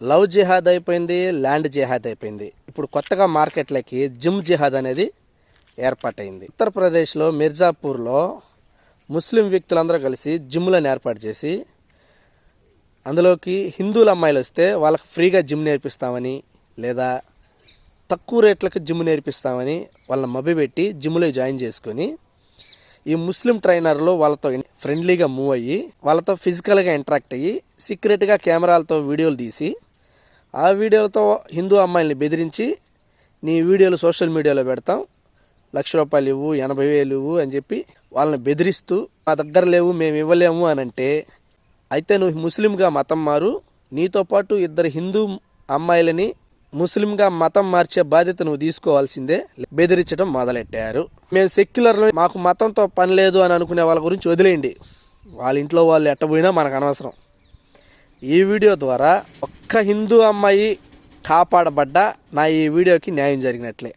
Love జిహాద్ అయిపోయింది, land జిహాద్ అయిపోయింది. ఇప్పుడు కొత్తగా మార్కెట్లోకి జిమ్ జిహాద్ అనేది ఏర్పాటైంది. ఉత్తరప్రదేశ్లో మిర్జాపూర్లో ముస్లిం వ్యక్తులందరూ కలిసి జిమ్లను ఏర్పాటు చేసి అందులోకి హిందువుల అమ్మాయిలు వస్తే వాళ్ళకి ఫ్రీగా జిమ్ నేర్పిస్తామని, లేదా తక్కువ రేట్లకు జిమ్ నేర్పిస్తామని వాళ్ళని మభ్యపెట్టి జిమ్లో జాయిన్ చేసుకొని ఈ ముస్లిం ట్రైనర్లు వాళ్ళతో ఫ్రెండ్లీగా మూవ్ అయ్యి వాళ్ళతో ఫిజికల్గా ఇంటరాక్ట్ అయ్యి సీక్రెట్గా కెమెరాలతో వీడియోలు తీసి ఆ వీడియోలతో హిందూ అమ్మాయిల్ని బెదిరించి నీ వీడియోలు సోషల్ మీడియాలో పెడతాం, ₹1,00,000 ఇవ్వు, 80,000 ఇవ్వు అని చెప్పి వాళ్ళని బెదిరిస్తూ మా దగ్గర లేవు మేము ఇవ్వలేము అని అంటే, అయితే నువ్వు ముస్లింగా మతం మారు, నీతో పాటు 2 హిందూ అమ్మాయిలని ముస్లింగా మతం మార్చే బాధ్యత నువ్వు తీసుకోవాల్సిందే బెదిరించడం మొదలెట్టారు. మేము సెక్యులర్లో మాకు మతంతో పని లేదు అని అనుకునే వాళ్ళ గురించి వదిలేయండి, వాళ్ళ ఇంట్లో వాళ్ళు ఎట్టబోయినా మనకు అనవసరం. ఈ వీడియో ద్వారా ఒక్క హిందూ అమ్మాయి కాపాడబడ్డా నా ఈ వీడియోకి న్యాయం జరిగినట్లే.